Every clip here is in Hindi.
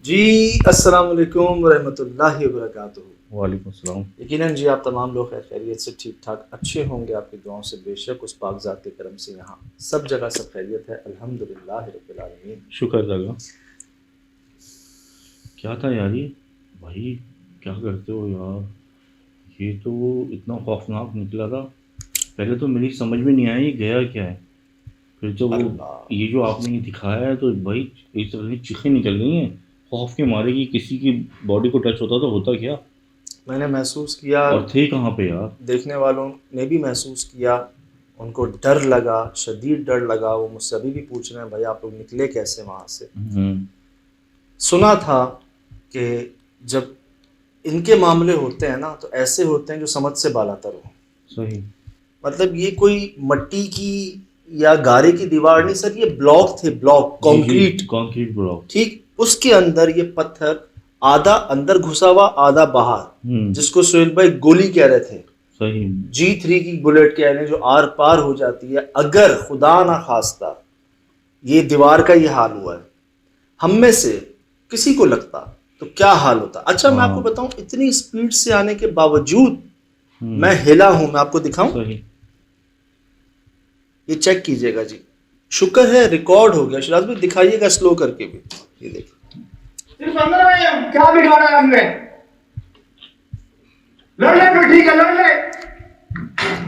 जी अस्सलाम वालेकुम रहमतुल्लाहि व बरकातुहू। वालेकुम सलाम। यकीनन जी आप तमाम लोग खैर खैरियत से ठीक ठाक अच्छे होंगे आपकी दुआओं से, बेशक उस पाक ज़ात के करम से यहाँ सब जगह सब खैरियत है, अल्हम्दुलिल्लाह रब्बिल आलमीन। शुक्र लगा। क्या था यार ये? भाई क्या करते हो यार? ये तो इतना खौफनाक निकला था। पहले तो मेरी समझ में नहीं आया ये गया क्या है। फिर जब वो अल्लाह, ये जो आपने ये दिखाया है तो भाई एक तरह की चीखें निकल गई हैं खौफ के मारे कि किसी की बॉडी को टच होता तो होता क्या। मैंने महसूस किया, और थे कहाँ पे यार? देखने वालों ने भी महसूस किया, उनको डर लगा, शदीद डर लगा। वो मुझसे अभी भी पूछ रहे हैं भाई आप लोग निकले कैसे वहाँ से। हम्म। सुना था कि जब इनके मामले होते हैं ना तो ऐसे होते हैं जो समझ से बालातर हो। सही। मतलब ये कोई मट्टी की या गारे की दीवार नहीं सर, ये ब्लॉक थे, ब्लॉक जी जी। कंक्रीट। Concrete block. ठीक, उसके अंदर ये पत्थर आधा अंदर घुसा हुआ आधा बाहर, जिसको सुहेल भाई गोली कह रहे थे। सही। G3 की बुलेट कह रहे हैं जो आर पार हो जाती है। अगर खुदा ना खास्ता ये दीवार का ये हाल हुआ है, हम में से किसी को लगता तो क्या हाल होता। अच्छा मैं आपको हाँ। बताऊं, इतनी स्पीड से आने के बावजूद हम्म। मैं हिला हूं। मैं आपको दिखाऊं, सही। ये चेक कीजिएगा जी। शुक्र है रिकॉर्ड हो गया। शिराज भाई दिखाइएगा स्लो करके भी। ये देखिए, सिर्फ 15 में हम क्या बिगाड़ा है हमने? लड़ ले फिर, ठीक है लड़ ले।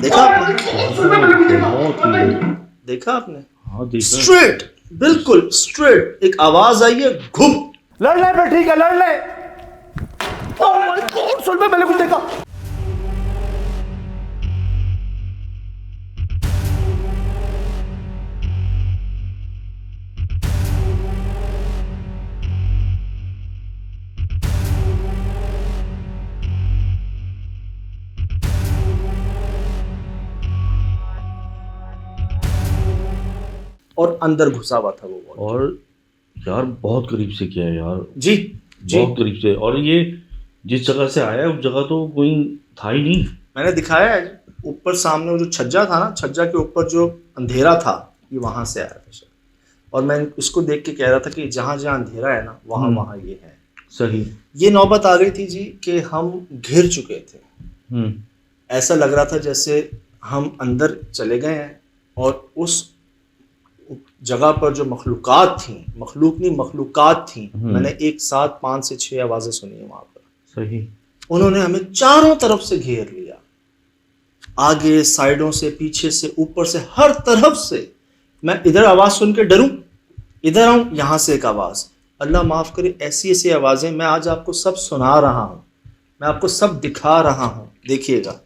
देखा आपने, बहुत ही। देखा आपने, हाँ देखा। स्ट्रेट, बिल्कुल स्ट्रेट एक आवाज आई है, घुप। लड़ ले फिर, ठीक है लड़ ले। ओह माय गॉड, सुन में मैंने कुछ देखा। और अंदर घुसा हुआ था वो बॉडी। और यार बहुत करीब से किया है यार। जी जी, बहुत करीब से। और ये जिस जगह से आया है उस जगह तो कोई था ही नहीं। मैंने दिखाया है ऊपर सामने वो जो छज्जा था ना, छज्जा के ऊपर जो अंधेरा था ये वहां से आया था शायद। और मैं इसको देख के कह रहा था कि जहां जहां अंधेरा है ना वहां वहां ये है। सही। ये नौबत आ गई थी जी कि हम घिर चुके थे। हम्म। ऐसा लग रहा था जैसे हम अंदर चले गए हैं और उस जगह पर जो मखलूकात थी, मखलूक नहीं मखलूकात थी, मैंने एक साथ 5 से 6 आवाजें सुनी है वहां पर। सही। उन्होंने हमें चारों तरफ से घेर लिया, आगे साइडों से, पीछे से, ऊपर से, हर तरफ से। मैं इधर आवाज सुन के डरूं, इधर आऊं, यहां से एक आवाज। अल्लाह माफ करे, ऐसी ऐसी आवाजें मैं आज आपको सब सुना रहा हूं, मैं आपको सब दिखा रहा हूं। देखिएगा,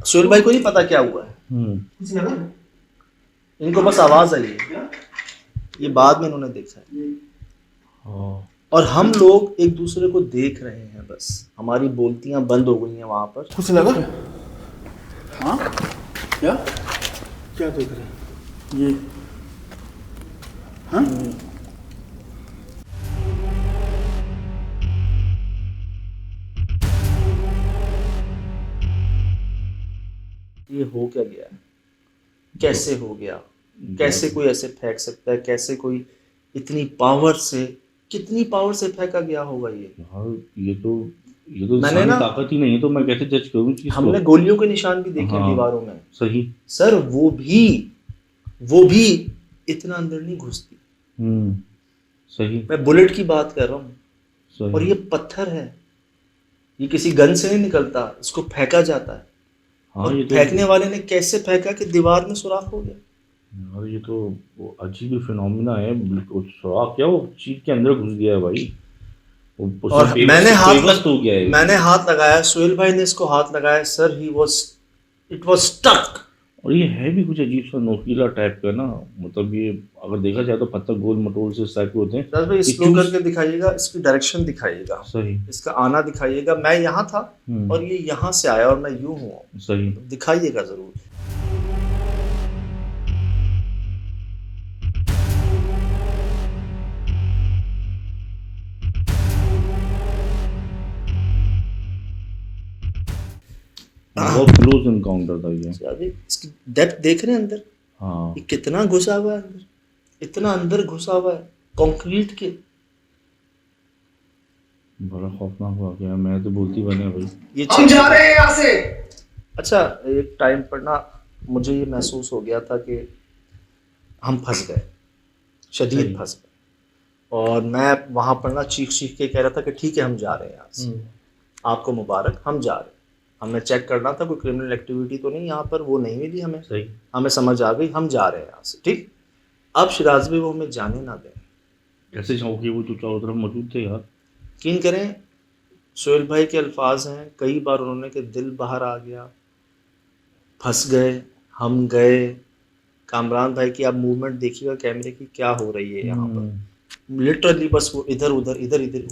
सुहेल भाई को नहीं पता क्या हुआ है, इनको बस आवाज आई है, ये बाद में इन्होंने देखा है। हाँ। और हम लोग एक दूसरे को देख रहे हैं, बस हमारी बोलतियां बंद हो गई हैं वहां पर। कुछ लगा? हाँ क्या क्या देख रहे हैं ये? हाँ ये हो क्या गया, कैसे हो गया, कैसे कोई ऐसे फेंक सकता है, कैसे कोई इतनी पावर से, कितनी पावर से फेंका गया होगा ये। यार ये तो मैंने इंसानी ना, ताकत ही नहीं है तो मैं कैसे जज करूँ चीज को। हमने गोलियों के निशान भी देखे हैं हाँ। दीवारों में सही। सर, वो भी इतना अंदर नहीं घुसती। सही। मैं बुलेट की बात कर रहा हूँ, सही। और ये पत्थर है, ये किसी गन से नहीं निकलता, इसको फेंका जाता है। हाँ और ये तो फेंकने वाले ने कैसे फेंका कि दीवार में सुराख हो गया। यार ये तो वो अजीब ही फिनोमिना है। बिल्कुल सुराख क्या, वो चीज के अंदर घुस गया है भाई। वो और बेबस हो गया है। मैंने हाथ लगाया, सुहेल भाई ने इसको हाथ लगाया सर, इट वाज स्टक। और ये है भी कुछ अजीब सा नोकीला टाइप का ना। मतलब ये अगर देखा जाए तो पत्थर गोल मटोल से इस टाइप के होते हैं। सर भाई ये स्लो चूस- करके दिखाइएगा, इसकी डायरेक्शन दिखाइएगा, सही। इसका आना दिखाइएगा। मैं यहाँ था और ये यहाँ से आया और मैं यूं हुआ, सही। दिखाइएगा जरूर। बहुत क्लोज इनकाउंटर था ये। सर भाई इसकी डेप्थ देख रहे हैं अंदर, हाँ। ये कितना घुसा हुआ है अंदर, इतना अंदर घुसा हुआ है। कंक्रीट के। बड़ा खौफनाक हुआ गया, मैं तो बोलती बने भाई। ये हम जा रहे हैं यहाँ से। अच्छा, एक टाइम पर ना मुझे ये महसूस हो गया था कि हम फंस गए, शदीद सही। फंस गए। और मैं वहाँ पर ना चीख चीख के कह रहा था कि ठीक है हम जा रहे हैं यहाँ से, आपको मुबारक, हम जा रहे हैं। हमें चेक करना था कोई क्रिमिनल एक्टिविटी तो नहीं यहाँ पर, वो नहीं मिली हमें। सही। हमें समझ आ गई हम जा रहे हैं यहाँ से, ठीक। अब शिराज भाई वो हमें जाने ना दें। कैसे जाओगे, वो तो चारों तरफ मौजूद थे यार। यकीन करें, सोहेल भाई के अल्फाज हैं, कई बार उन्होंने कि दिल बाहर आ गया, फंस गए, हम गए। कामरान भाई की आप मूवमेंट देखिएगा कैमरे की, क्या हो रही है यहाँ पर। लिटरली बस वो इधर उधर इधर इधर,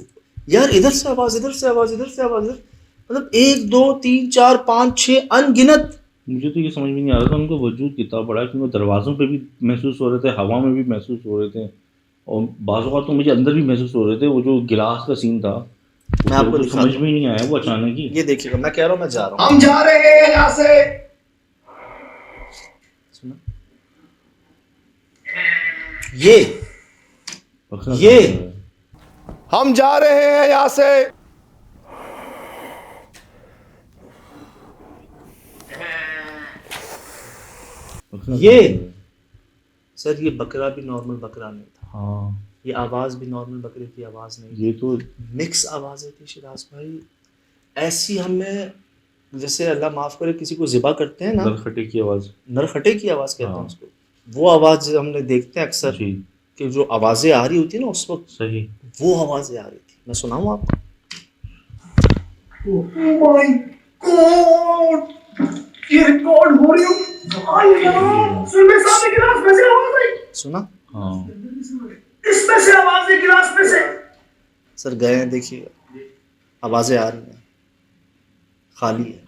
यार इधर से आवाज़, इधर से आवाज़, इधर से आवाज़, मतलब 1 2 3 4 5 6 अनगिनत। मुझे तो ये समझ में नहीं आ रहा था उनको वजूद कितना बड़ा है, क्योंकि दरवाज़ों पे भी महसूस हो रहे थे, हवा में भी महसूस हो रहे थे, और बाज़ औक़ात तो मुझे अंदर भी महसूस हो रहे थे। वो जो गिलास का सीन था, मैं आपको तो दिखाता समझ हूँ। में ही नहीं आया वो अचानक ही। ये देखिएगा, मैं कह रहा हूँ मैं जा रहा हूँ। हम जा रहे हैं यहाँ से। सुना? ये हम जा रहे हैं यहाँ से। ये सर, ये बकरा भी नॉर्मल बकरा नहीं था। हाँ, ये आवाज़ भी नॉर्मल बकरे की आवाज़ नहीं थी। ये तो मिक्स आवाज़ें थी शिराज भाई, ऐसी हमें जैसे अल्लाह माफ़ करे किसी को ज़िबा करते हैं ना, नरखटे की आवाज़। नरखटे की आवाज़ कहते हैं हाँ। उसको, वो आवाज़ हमने देखते हैं अक्सर जी, कि जो आवाज़ें आ रही होती है ना उस वक्त, सही। वो आवाज़ें आ रही थी। मैं सुनाऊँ आपको? माय गॉड, ये रिकॉर्ड हो रही है। अल्लाह, सुनने सामने गिलास में से आवाज आई। सुना? हाँ, इसमें से आवाज आई, गिलास में से। सर गए हैं, देखिए आवाज़ें आ रही हैं, खाली है,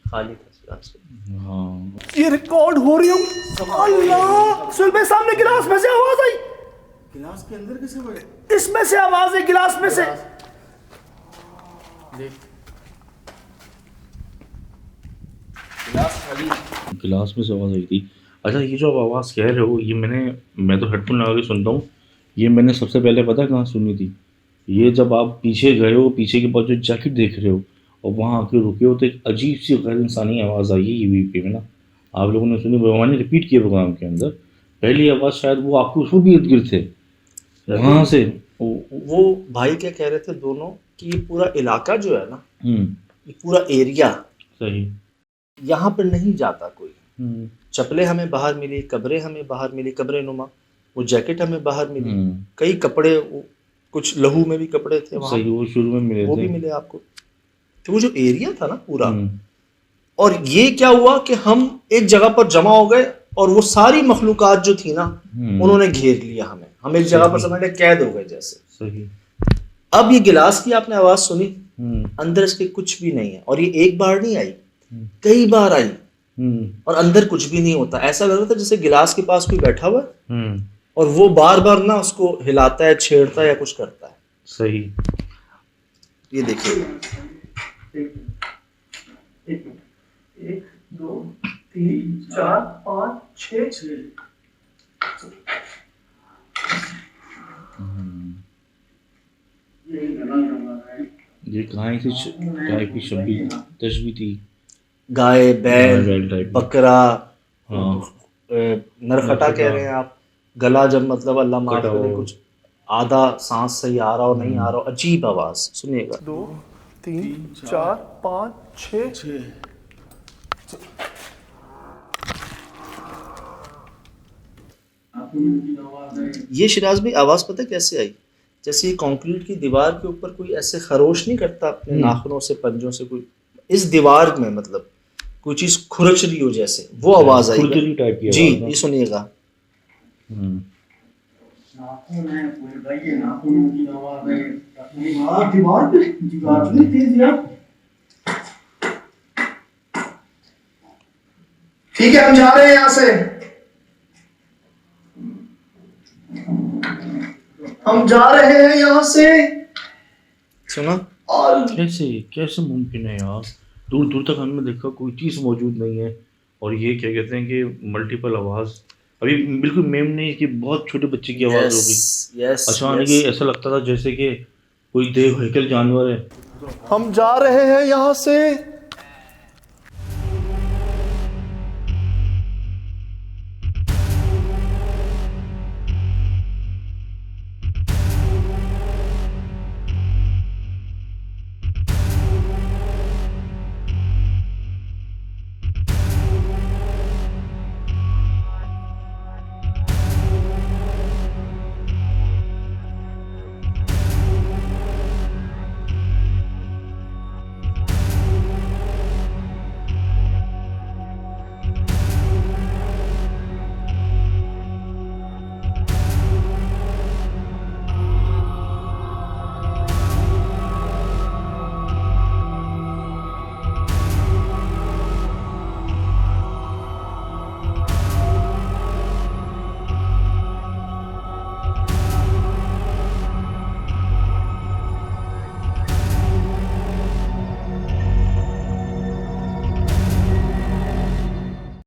खाली था शिराज भाई। हाँ, ये रिकॉर्ड हो रही है। अल्लाह, सुनने सामने गिलास में से आवाज आई। गिलास के अंदर कैसे बड़े? इसमें से आवाज आई, गिलास में से। गिलास में से आवाज़ आई थी। अच्छा, ये जो आप आवाज़ कह रहे हो, ये मैं तो हेडफोन लगा के सुनता हूँ। ये मैंने सबसे पहले पता है कहाँ सुनी थी? ये जब आप पीछे गए हो, पीछे के पास जो जैकेट देख रहे हो, और वहाँ आके रुके हो, तो एक अजीब सी गैर इंसानी आवाज़ आई है यूवी में ना। आप लोगों ने सुनी, मैंने रिपीट किया प्रोग्राम के अंदर। पहली आवाज़ शायद वो आपको उसको भी इर्द गिर्द थे वहाँ से। वो भाई क्या कह रहे थे दोनों कि ये पूरा इलाका जो है ना, हम्म, ये पूरा एरिया, सही। यहाँ पर नहीं जाता कोई। हम्म, चप्पलें हमें बाहर मिली, कब्रें हमें बाहर मिली, कब्रें नुमा, वो जैकेट हमें बाहर मिली, कई कपड़े, कुछ लहू में भी कपड़े थे वहाँ, सही। वो शुरू में मिले वो थे। भी मिले आपको। तो वो जो एरिया था ना पूरा, हम्म, और ये क्या हुआ कि हम एक जगह पर जमा हो गए, और वो सारी मखलूकात जो थी ना, उन्होंने घेर लिया हमें। हम एक जगह पर समझ ले कैद हो गए जैसे। सही। अब ये गिलास की आपने आवाज सुनी, हम्म, अंदर इसके कुछ भी नहीं है, और ये एक बार नहीं आई, कई बार आई, हम्म, और अंदर कुछ भी नहीं होता। ऐसा लग रहा था जैसे गिलास के पास कोई बैठा हुआ है, हम्म, और वो बार बार ना उसको हिलाता है, छेड़ता है, या कुछ करता है। सही। ये देखिए, 1 2 3 4 5 6। ये कहाँ की टाइप की शब्बी तशबी थी? गाय, बैल, बैल टाइप। बकरा, हाँ, नरखटा कह रहे हैं आप। गला जब मतलब अल्लाह माफ कटा करे हो। कुछ आधा सांस सही आ रहा हो, नहीं आ रहा हो, अजीब आवाज। सुनिएगा। 2 3 4 5 6। ये शिराज भाई आवाज पता है कैसे आई? जैसे ये कंक्रीट की दीवार के ऊपर कोई ऐसे खरोश नहीं करता अपने नाखूनों से, पंजों से, कोई इस दीवार में मतलब कोई चीज खुरच रही हो जैसे, वो आवाज आई खुरदरी टाइप की जी। आवाज ना। ये सुनिएगा। नाखून है पूरे भाई, ये नाखूनों की आवाज है। दीवार पे इतनी तेज यार। ठीक है, हम जा रहे हैं यहाँ से। हम जा रहे हैं यहाँ से। सुना? कैसे कैसे मुमकिन है यार? दूर दूर तक हमने देखा कोई चीज़ मौजूद नहीं है, और ये क्या कहते हैं कि मल्टीपल आवाज़ अभी बिल्कुल मेमने की बहुत छोटे बच्चे की आवाज़ हो गई। यस अचानक ही ऐसा लगता था जैसे कि कोई देव हैकल जानवर है। हम जा रहे हैं यहाँ से